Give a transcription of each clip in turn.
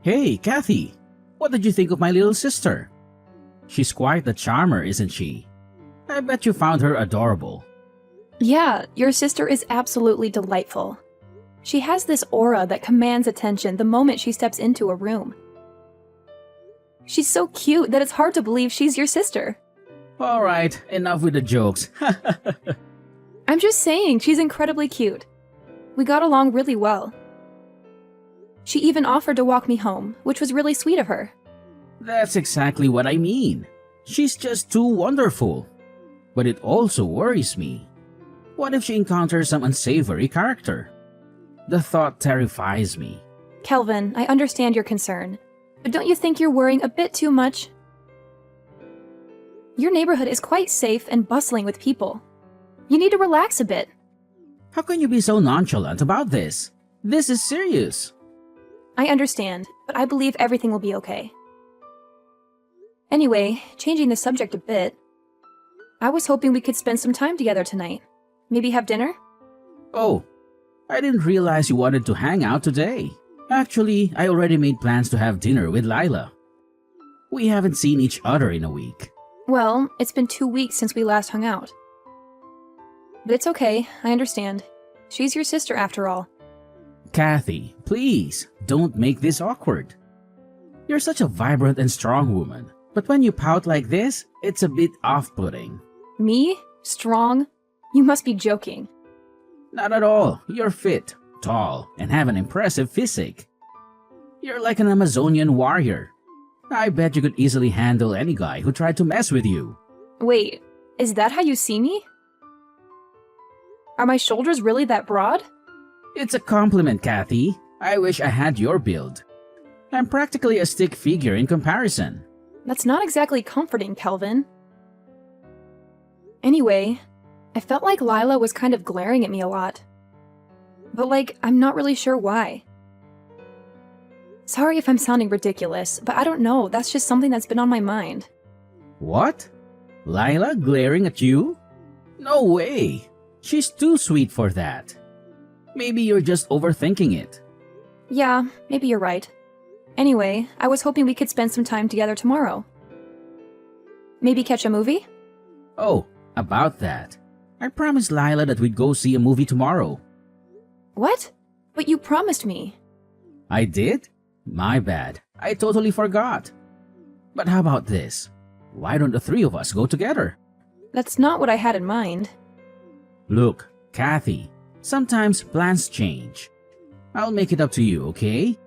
Hey, Kathy! What did you think of my little sister? She's quite the charmer, isn't she? I bet you found her adorable. Yeah, your sister is absolutely delightful. She has this aura that commands attention the moment she steps into a room. She's so cute that it's hard to believe she's your sister. Alright, enough with the jokes. I'm just saying, she's incredibly cute. We got along really well. She even offered to walk me home, which was really sweet of her. That's exactly what I mean. She's just too wonderful. But it also worries me. What if she encounters some unsavory character? The thought terrifies me. Kelvin, I understand your concern, but don't you think you're worrying a bit too much? Your neighborhood is quite safe and bustling with people. You need to relax a bit. How can you be so nonchalant about this? This is serious. I understand, but I believe everything will be okay. Anyway, changing the subject a bit, I was hoping we could spend some time together tonight. Maybe have dinner? Oh, I didn't realize you wanted to hang out today. Actually, I already made plans to have dinner with Lila. We haven't seen each other in a week. Well, it's been 2 weeks since we last hung out. But it's okay, I understand. She's your sister after all. Kathy, please, don't make this awkward. You're such a vibrant and strong woman, but when you pout like this, it's a bit off-putting. Me? Strong? You must be joking. Not at all. You're fit, tall, and have an impressive physique. You're like an Amazonian warrior. I bet you could easily handle any guy who tried to mess with you. Wait, is that how you see me? Are my shoulders really that broad? It's a compliment, Kathy. I wish I had your build. I'm practically a stick figure in comparison. That's not exactly comforting, Kelvin. Anyway, I felt like Lila was kind of glaring at me a lot. But I'm not really sure why. Sorry if I'm sounding ridiculous, but I don't know, that's just something that's been on my mind. What? Lila glaring at you? No way. She's too sweet for that. Maybe you're just overthinking it. Yeah, maybe you're right. Anyway, I was hoping we could spend some time together tomorrow. Maybe catch a movie? Oh, about that. I promised Lila that we'd go see a movie tomorrow. What? But you promised me. I did? My bad. I totally forgot. But how about this? Why don't the three of us go together? That's not what I had in mind. Look, Kathy, sometimes plans change. I'll make it up to you, okay?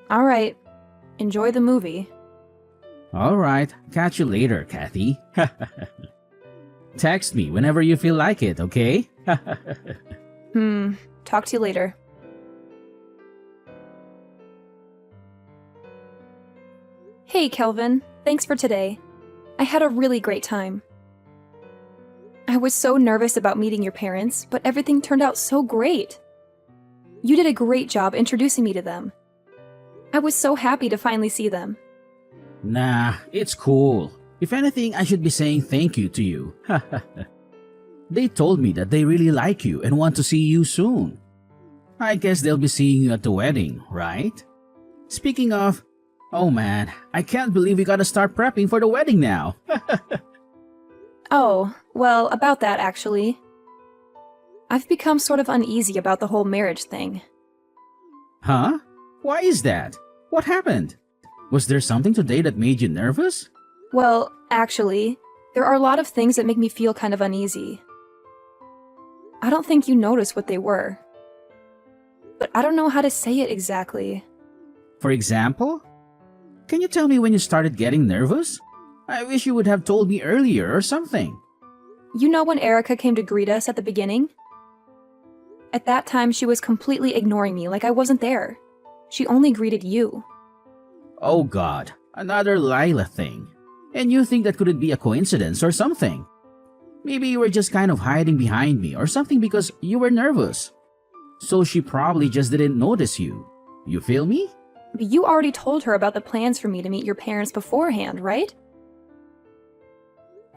Alright. Enjoy the movie. Alright, catch you later, Kathy. Text me whenever you feel like it, okay? Talk to you later. Hey, Kelvin. Thanks for today. I had a really great time. I was so nervous about meeting your parents, but everything turned out so great. You did a great job introducing me to them. I was so happy to finally see them. Nah, it's cool. If anything, I should be saying thank you to you. They told me that they really like you and want to see you soon. I guess they'll be seeing you at the wedding, right? Speaking of, oh man, I can't believe we gotta start prepping for the wedding now. Oh, well, about that actually. I've become sort of uneasy about the whole marriage thing. Huh? Why is that? What happened? Was there something today that made you nervous? Well, actually, there are a lot of things that make me feel kind of uneasy. I don't think you noticed what they were. But I don't know how to say it exactly. For example? Can you tell me when you started getting nervous? I wish you would have told me earlier or something. You know when Erica came to greet us at the beginning? At that time, she was completely ignoring me like I wasn't there. She only greeted you. Oh god, another Lila thing. And you think that couldn't be a coincidence or something? Maybe you were just kind of hiding behind me or something because you were nervous. So she probably just didn't notice you. You feel me? But you already told her about the plans for me to meet your parents beforehand, right?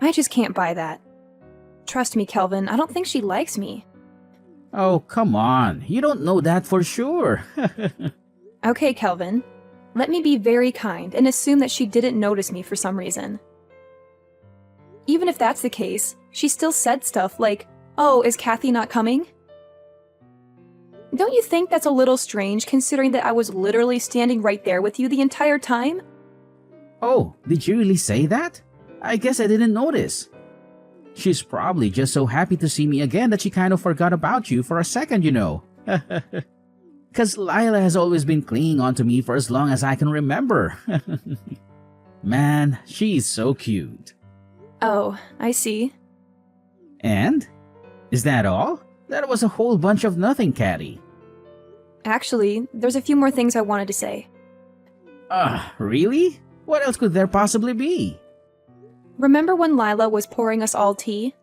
I just can't buy that. Trust me, Kelvin, I don't think she likes me. Oh, come on. You don't know that for sure. Okay, Kelvin. Let me be very kind and assume that she didn't notice me for some reason. Even if that's the case, she still said stuff like, "Oh, is Kathy not coming?" Don't you think that's a little strange considering that I was literally standing right there with you the entire time? Oh, did you really say that? I guess I didn't notice. She's probably just so happy to see me again that she kind of forgot about you for a second, you know. Because Lila has always been clinging on to me for as long as I can remember. Man, she's so cute. Oh, I see. And? Is that all? That was a whole bunch of nothing, Caddy. Actually, there's a few more things I wanted to say. Really? What else could there possibly be? Remember when Lila was pouring us all tea?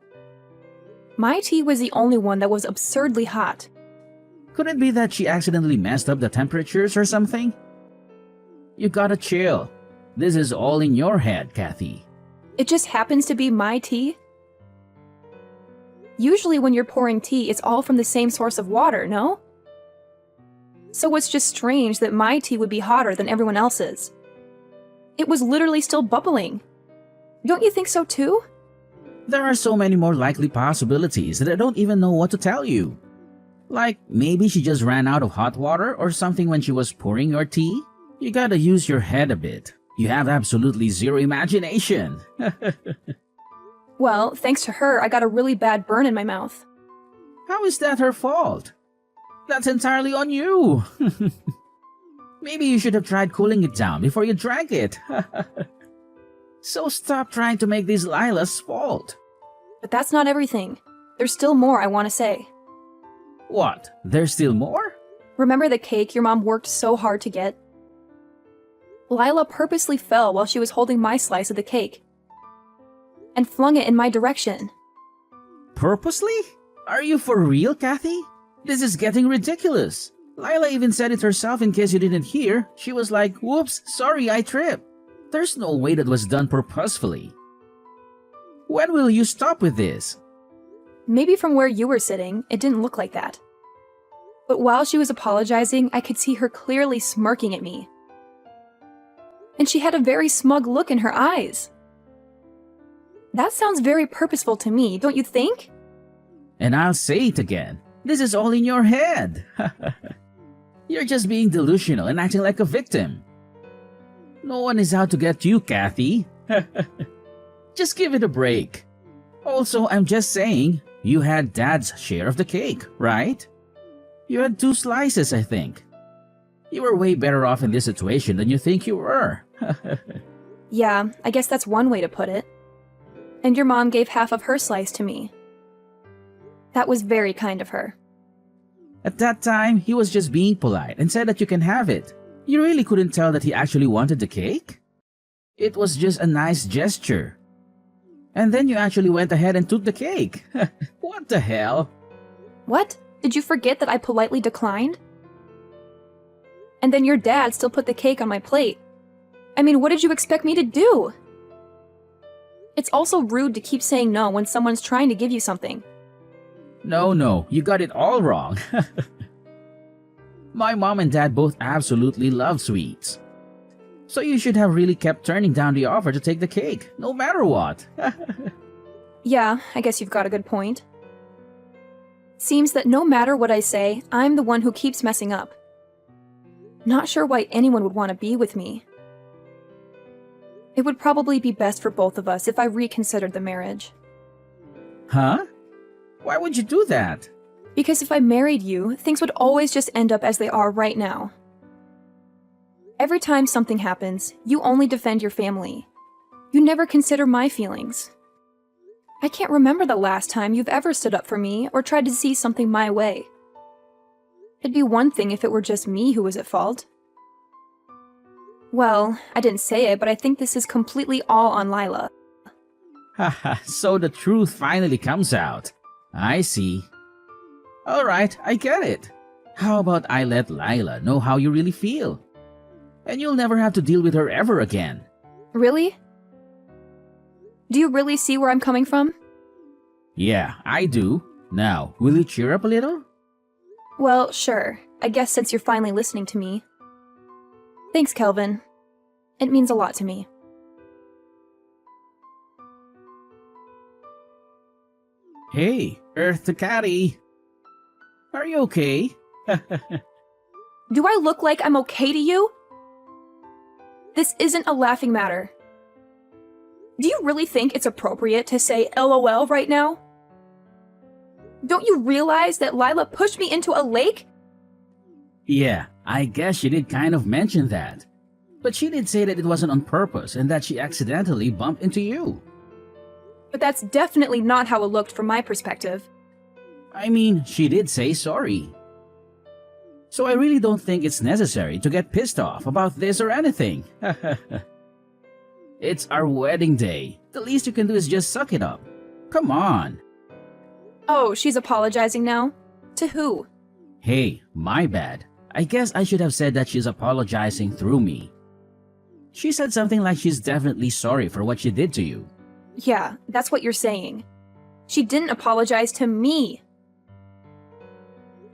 My tea was the only one that was absurdly hot. Could it be that she accidentally messed up the temperatures or something? You gotta chill. This is all in your head, Kathy. It just happens to be my tea? Usually when you're pouring tea, it's all from the same source of water, no? So it's just strange that my tea would be hotter than everyone else's. It was literally still bubbling. Don't you think so too? There are so many more likely possibilities that I don't even know what to tell you. Like, maybe she just ran out of hot water or something when she was pouring your tea? You gotta use your head a bit. You have absolutely zero imagination. Well, thanks to her, I got a really bad burn in my mouth. How is that her fault? That's entirely on you. Maybe you should have tried cooling it down before you drank it. So stop trying to make this Lila's fault. But that's not everything. There's still more I want to say. What? There's still more? Remember the cake your mom worked so hard to get? Lila purposely fell while she was holding my slice of the cake and flung it in my direction. Purposely? Are you for real, Kathy? This is getting ridiculous. Lila even said it herself in case you didn't hear. She was like, "Whoops, sorry, I tripped." There's no way that was done purposefully. When will you stop with this? Maybe from where you were sitting, it didn't look like that. But while she was apologizing, I could see her clearly smirking at me. And she had a very smug look in her eyes. That sounds very purposeful to me, don't you think? And I'll say it again. This is all in your head. You're just being delusional and acting like a victim. No one is out to get you, Kathy. Just give it a break. Also, I'm just saying, you had Dad's share of the cake, right? You had 2 slices, I think. You were way better off in this situation than you think you were. Yeah, I guess that's one way to put it. And your mom gave half of her slice to me. That was very kind of her. At that time, he was just being polite and said that you can have it. You really couldn't tell that he actually wanted the cake? It was just a nice gesture. And then you actually went ahead and took the cake. What the hell? What? Did you forget that I politely declined? And then your dad still put the cake on my plate. I mean, what did you expect me to do? It's also rude to keep saying no when someone's trying to give you something. No, you got it all wrong. My mom and dad both absolutely love sweets. So you should have really kept turning down the offer to take the cake, no matter what. Yeah, I guess you've got a good point. Seems that no matter what I say, I'm the one who keeps messing up. Not sure why anyone would want to be with me. It would probably be best for both of us if I reconsidered the marriage. Huh? Why would you do that? Because if I married you, things would always just end up as they are right now. Every time something happens, you only defend your family. You never consider my feelings. I can't remember the last time you've ever stood up for me or tried to see something my way. It'd be one thing if it were just me who was at fault. Well, I didn't say it, but I think this is completely all on Lila. Haha, so the truth finally comes out. I see. Alright, I get it. How about I let Lila know how you really feel? And you'll never have to deal with her ever again. Really? Do you really see where I'm coming from? Yeah, I do. Now, will you cheer up a little? Well, sure. I guess since you're finally listening to me. Thanks, Kelvin. It means a lot to me. Hey, Earth to Catty. Are you okay? Do I look like I'm okay to you? This isn't a laughing matter. Do you really think it's appropriate to say LOL right now? Don't you realize that Lila pushed me into a lake? Yeah, I guess she did kind of mention that. But she did say that it wasn't on purpose and that she accidentally bumped into you. But that's definitely not how it looked from my perspective. I mean, she did say sorry. So I really don't think it's necessary to get pissed off about this or anything. It's our wedding day. The least you can do is just suck it up. Come on. Oh, she's apologizing now? To who? Hey, my bad. I guess I should have said that she's apologizing through me. She said something like she's definitely sorry for what she did to you. Yeah, that's what you're saying. She didn't apologize to me.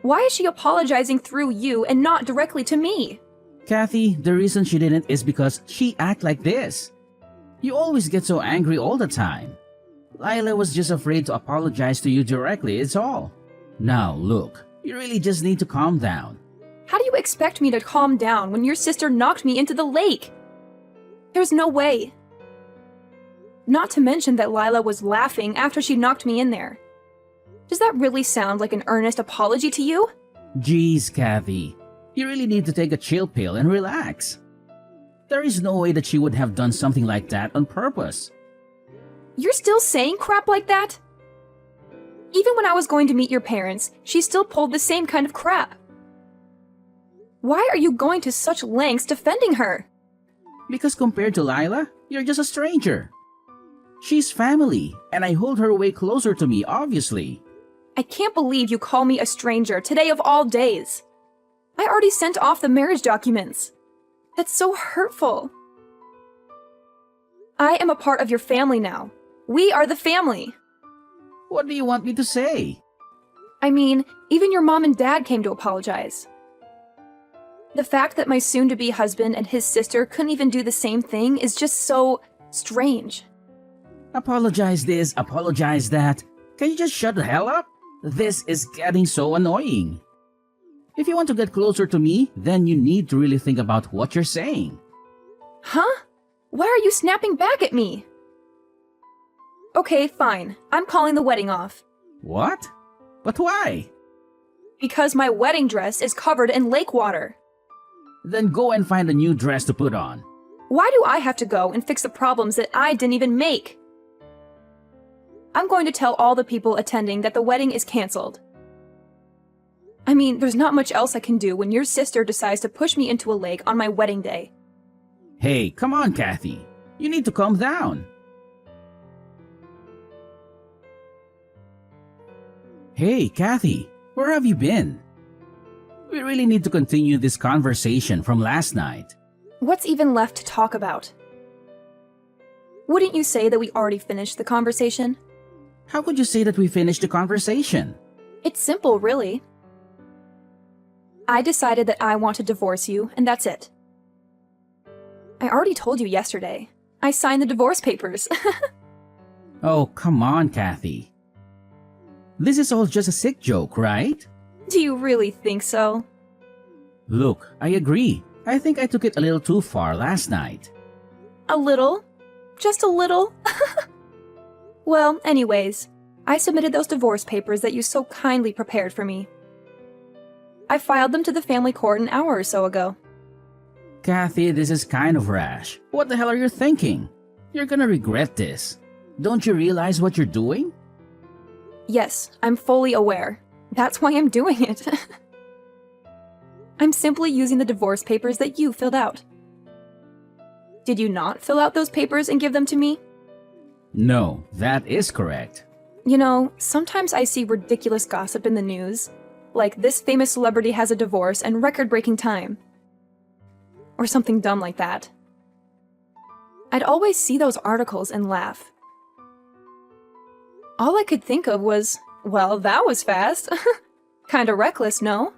Why is she apologizing through you and not directly to me? Kathy, the reason she didn't is because she act like this. You always get so angry all the time. Lila was just afraid to apologize to you directly, it's all. Now, look, you really just need to calm down. How do you expect me to calm down when your sister knocked me into the lake? There's no way. Not to mention that Lila was laughing after she knocked me in there. Does that really sound like an earnest apology to you? Jeez, Kathy. You really need to take a chill pill and relax. There is no way that she would have done something like that on purpose. You're still saying crap like that? Even when I was going to meet your parents, she still pulled the same kind of crap. Why are you going to such lengths defending her? Because compared to Lila, you're just a stranger. She's family, and I hold her way closer to me, obviously. I can't believe you call me a stranger today of all days. I already sent off the marriage documents. That's so hurtful. I am a part of your family now. We are the family. What do you want me to say? I mean, even your mom and dad came to apologize. The fact that my soon-to-be husband and his sister couldn't even do the same thing is just so strange. Apologize this, apologize that. Can you just shut the hell up? This is getting so annoying. If you want to get closer to me, then you need to really think about what you're saying. Huh? Why are you snapping back at me? Okay, fine. I'm calling the wedding off. What? But why? Because my wedding dress is covered in lake water. Then go and find a new dress to put on. Why do I have to go and fix the problems that I didn't even make? I'm going to tell all the people attending that the wedding is canceled. I mean, there's not much else I can do when your sister decides to push me into a lake on my wedding day. Hey, come on, Kathy. You need to calm down. Hey, Kathy, where have you been? We really need to continue this conversation from last night. What's even left to talk about? Wouldn't you say that we already finished the conversation? How could you say that we finished the conversation? It's simple, really. I decided that I want to divorce you, and that's it. I already told you yesterday. I signed the divorce papers. Oh, come on, Kathy. This is all just a sick joke, right? Do you really think so? Look, I agree. I think I took it a little too far last night. A little? Just a little? Well, anyways, I submitted those divorce papers that you so kindly prepared for me. I filed them to the family court an hour or so ago. Kathy, this is kind of rash. What the hell are you thinking? You're gonna regret this. Don't you realize what you're doing? Yes, I'm fully aware. That's why I'm doing it. I'm simply using the divorce papers that you filled out. Did you not fill out those papers and give them to me? No, that is correct. You know, sometimes I see ridiculous gossip in the news, like this famous celebrity has a divorce and record-breaking time. Or something dumb like that. I'd always see those articles and laugh. All I could think of was, well, that was fast. Kinda reckless, no?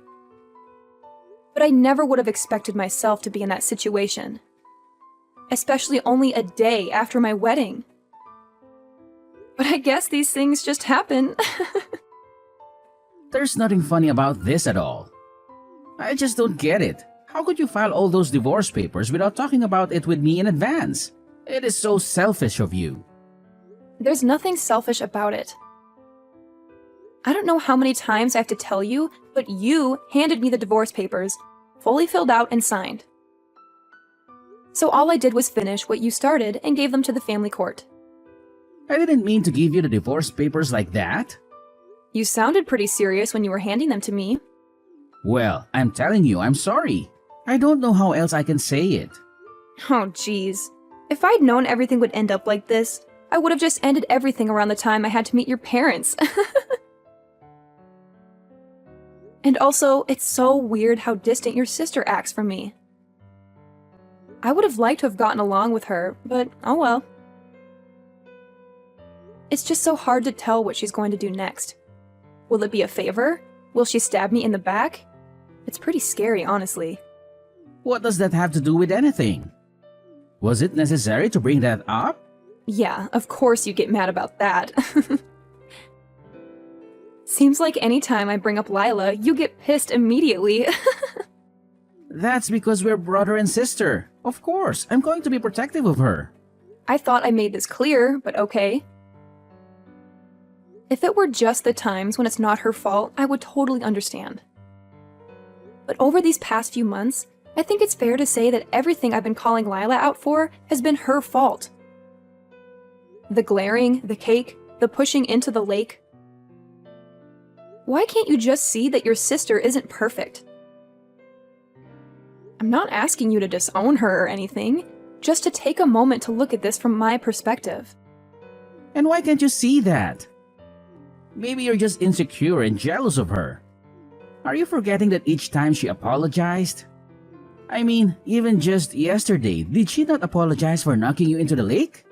but I never would have expected myself to be in that situation. Especially only a day after my wedding. But I guess these things just happen. There's nothing funny about this at all. I just don't get it. How could you file all those divorce papers without talking about it with me in advance? It is so selfish of you. There's nothing selfish about it. I don't know how many times I have to tell you, but you handed me the divorce papers, fully filled out and signed. So all I did was finish what you started and gave them to the family court. I didn't mean to give you the divorce papers like that. You sounded pretty serious when you were handing them to me. Well, I'm telling you, I'm sorry. I don't know how else I can say it. Oh, geez. If I'd known everything would end up like this, I would have just ended everything around the time I had to meet your parents. And also, it's so weird how distant your sister acts from me. I would have liked to have gotten along with her, but oh well. It's just so hard to tell what she's going to do next. Will it be a favor? Will she stab me in the back? It's pretty scary, honestly. What does that have to do with anything? Was it necessary to bring that up? Yeah, of course you get mad about that. Seems like any time I bring up Lila, you get pissed immediately. That's because we're brother and sister. Of course, I'm going to be protective of her. I thought I made this clear, but okay. If it were just the times when it's not her fault, I would totally understand. But over these past few months, I think it's fair to say that everything I've been calling Lila out for has been her fault. The glaring, the cake, the pushing into the lake. Why can't you just see that your sister isn't perfect? I'm not asking you to disown her or anything, just to take a moment to look at this from my perspective. And why can't you see that? Maybe you're just insecure and jealous of her. Are you forgetting that each time she apologized? I mean, even just yesterday, did she not apologize for knocking you into the lake?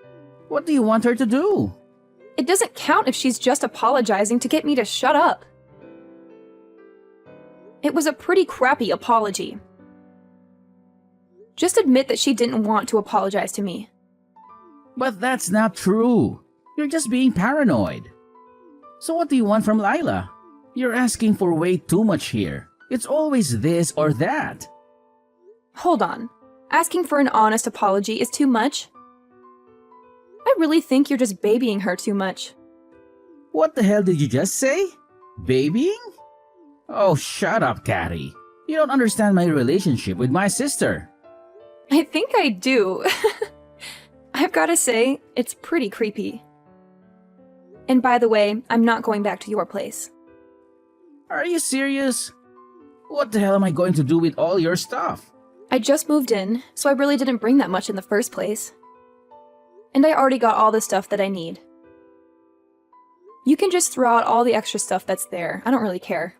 What do you want her to do? It doesn't count if she's just apologizing to get me to shut up. It was a pretty crappy apology. Just admit that she didn't want to apologize to me. But that's not true. You're just being paranoid. So what do you want from Lila? You're asking for way too much here. It's always this or that. Hold on. Asking for an honest apology is too much? I really think you're just babying her too much. What the hell did you just say? Babying? Oh, shut up, Cathy. You don't understand my relationship with my sister. I think I do. I've gotta say, it's pretty creepy. And by the way, I'm not going back to your place. Are you serious? What the hell am I going to do with all your stuff? I just moved in, so I really didn't bring that much in the first place. And I already got all the stuff that I need. You can just throw out all the extra stuff that's there. I don't really care.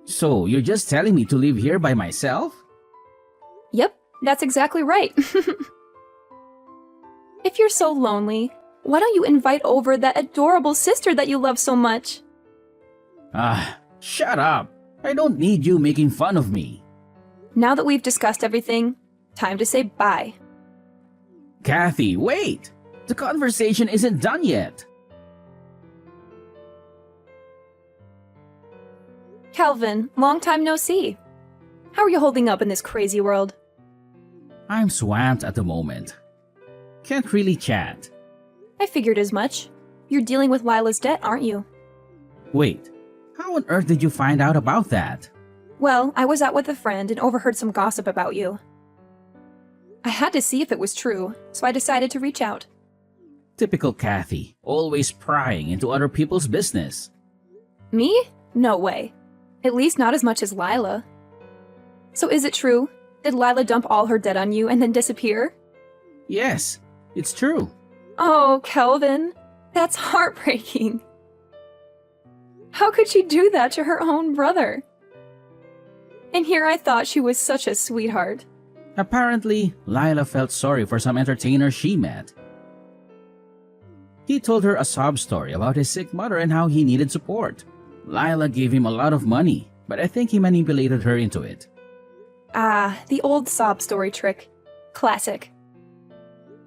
So, you're just telling me to live here by myself? Yep, that's exactly right. If you're so lonely, why don't you invite over that adorable sister that you love so much? Shut up. I don't need you making fun of me. Now that we've discussed everything, time to say bye. Cathy, wait! The conversation isn't done yet. Calvin, long time no see. How are you holding up in this crazy world? I'm swamped at the moment. Can't really chat. I figured as much. You're dealing with Lila's debt, aren't you? Wait, how on earth did you find out about that? Well, I was out with a friend and overheard some gossip about you. I had to see if it was true, so I decided to reach out. Typical Cathy, always prying into other people's business. Me? No way. At least not as much as Lila. So is it true? Did Lila dump all her debt on you and then disappear? Yes, it's true. Oh, Kelvin, that's heartbreaking. How could she do that to her own brother? And here I thought she was such a sweetheart. Apparently, Lila felt sorry for some entertainer she met. He told her a sob story about his sick mother and how he needed support. Lila gave him a lot of money, but I think he manipulated her into it. Ah, the old sob story trick. Classic.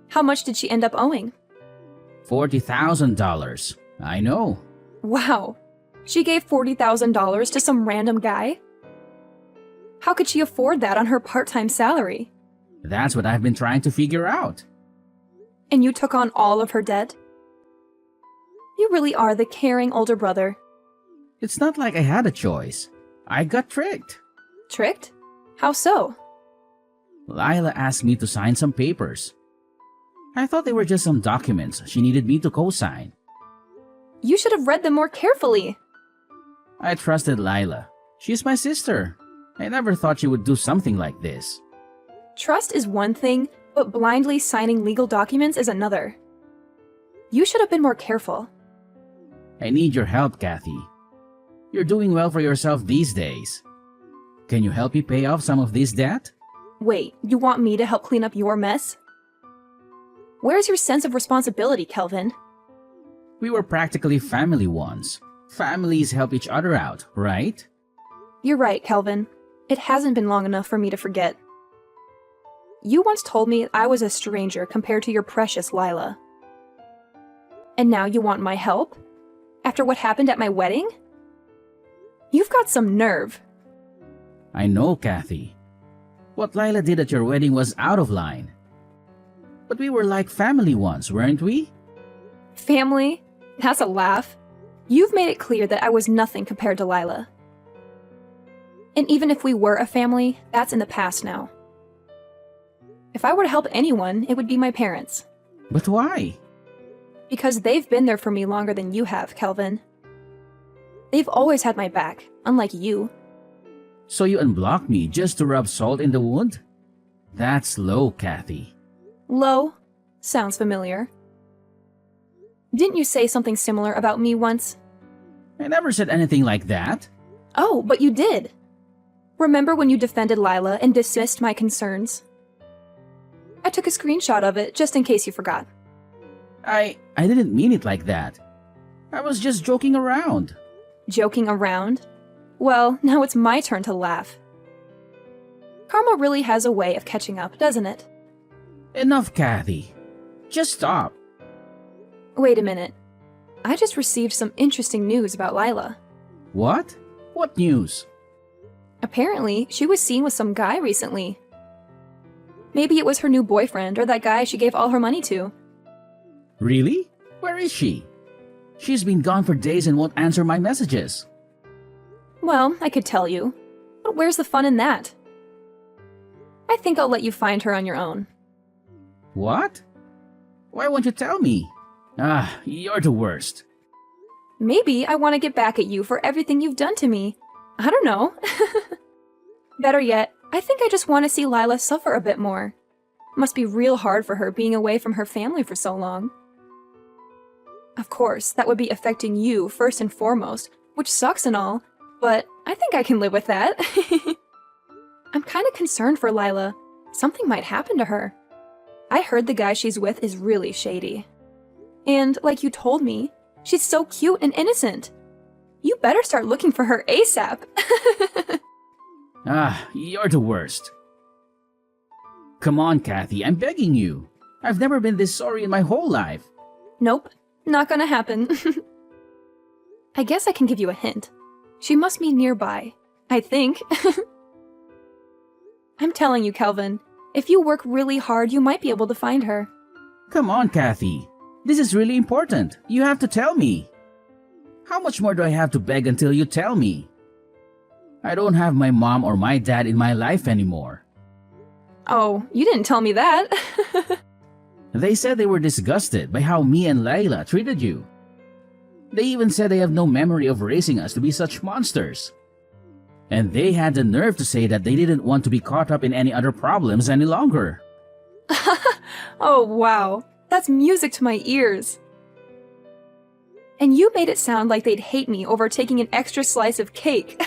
How much did she end up owing? $40,000. I know. Wow. She gave $40,000 to some random guy? How could she afford that on her part-time salary? That's what I've been trying to figure out. And you took on all of her debt? You really are the caring older brother. It's not like I had a choice. I got tricked. Tricked? How so? Lila asked me to sign some papers. I thought they were just some documents she needed me to co-sign. You should have read them more carefully. I trusted Lila. She's my sister. I never thought she would do something like this. Trust is one thing, but blindly signing legal documents is another. You should have been more careful. I need your help, Kathy. You're doing well for yourself these days. Can you help me pay off some of this debt? Wait, you want me to help clean up your mess? Where's your sense of responsibility, Kelvin? We were practically family once. Families help each other out, right? You're right, Kelvin. It hasn't been long enough for me to forget. You once told me I was a stranger compared to your precious Lila. And now you want my help? After what happened at my wedding? You've got some nerve. I know, Kathy. What Lila did at your wedding was out of line. But we were like family once, weren't we? Family? That's a laugh. You've made it clear that I was nothing compared to Lila. And even if we were a family, that's in the past now. If I were to help anyone, it would be my parents. But why? Because they've been there for me longer than you have, Kelvin. They've always had my back, unlike you. So you unblocked me just to rub salt in the wound? That's low, Kathy. Low? Sounds familiar. Didn't you say something similar about me once? I never said anything like that. Oh, but you did. Remember when you defended Lila and dismissed my concerns? I took a screenshot of it just in case you forgot. I didn't mean it like that. I was just joking around. Joking around? Well, now it's my turn to laugh. Karma really has a way of catching up, doesn't it? Enough, Kathy. Just stop. Wait a minute. I just received some interesting news about Lila. What? What news? Apparently, she was seen with some guy recently. Maybe it was her new boyfriend or that guy she gave all her money to. Really? Where is she? She's been gone for days and won't answer my messages. Well, I could tell you. But where's the fun in that? I think I'll let you find her on your own. What? Why won't you tell me? Ah, you're the worst. Maybe I want to get back at you for everything you've done to me. I don't know. Better yet, I think I just want to see Lila suffer a bit more. Must be real hard for her being away from her family for so long. Of course, that would be affecting you first and foremost, which sucks and all, but I think I can live with that. I'm kind of concerned for Lila. Something might happen to her. I heard the guy she's with is really shady. And, like you told me, she's so cute and innocent. You better start looking for her ASAP. Ah, you're the worst. Come on, Kathy, I'm begging you. I've never been this sorry in my whole life. Nope, not gonna happen. I guess I can give you a hint. She must be nearby. I think. I'm telling you, Kelvin, if you work really hard, you might be able to find her. Come on, Kathy. This is really important. You have to tell me. How much more do I have to beg until you tell me? I don't have my mom or my dad in my life anymore. Oh, you didn't tell me that. They said they were disgusted by how me and Layla treated you. They even said they have no memory of raising us to be such monsters. And they had the nerve to say that they didn't want to be caught up in any other problems any longer. Oh, wow. That's music to my ears. And you made it sound like they'd hate me over taking an extra slice of cake.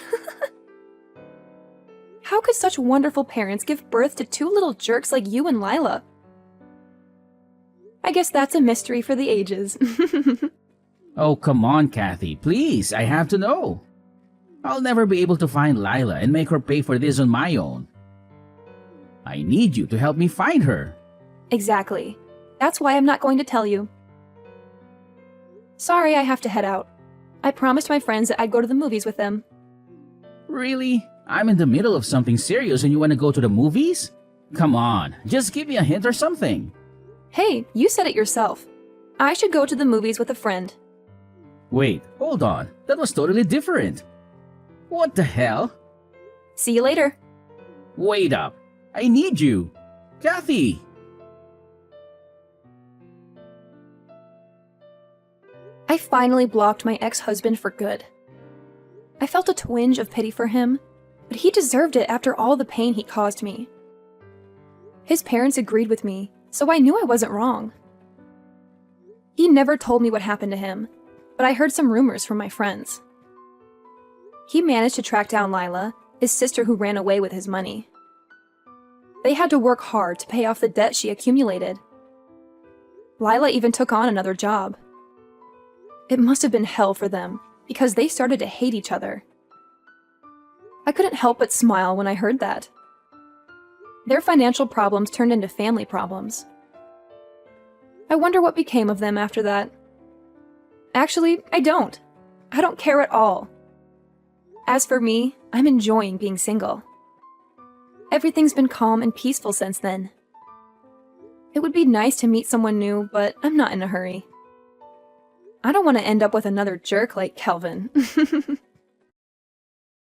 How could such wonderful parents give birth to two little jerks like you and Lila? I guess that's a mystery for the ages. Oh, come on, Kathy. Please, I have to know. I'll never be able to find Lila and make her pay for this on my own. I need you to help me find her. Exactly. That's why I'm not going to tell you. Sorry, I have to head out. I promised my friends that I'd go to the movies with them. Really? I'm in the middle of something serious and you want to go to the movies? Come on, just give me a hint or something. Hey, you said it yourself. I should go to the movies with a friend. Wait, hold on. That was totally different. What the hell? See you later. Wait up. I need you. Kathy! I finally blocked my ex-husband for good. I felt a twinge of pity for him, but he deserved it after all the pain he caused me. His parents agreed with me, so I knew I wasn't wrong. He never told me what happened to him, but I heard some rumors from my friends. He managed to track down Lila, his sister who ran away with his money. They had to work hard to pay off the debt she accumulated. Lila even took on another job. It must have been hell for them, because they started to hate each other. I couldn't help but smile when I heard that. Their financial problems turned into family problems. I wonder what became of them after that. Actually, I don't. I don't care at all. As for me, I'm enjoying being single. Everything's been calm and peaceful since then. It would be nice to meet someone new, but I'm not in a hurry. I don't want to end up with another jerk like Kelvin.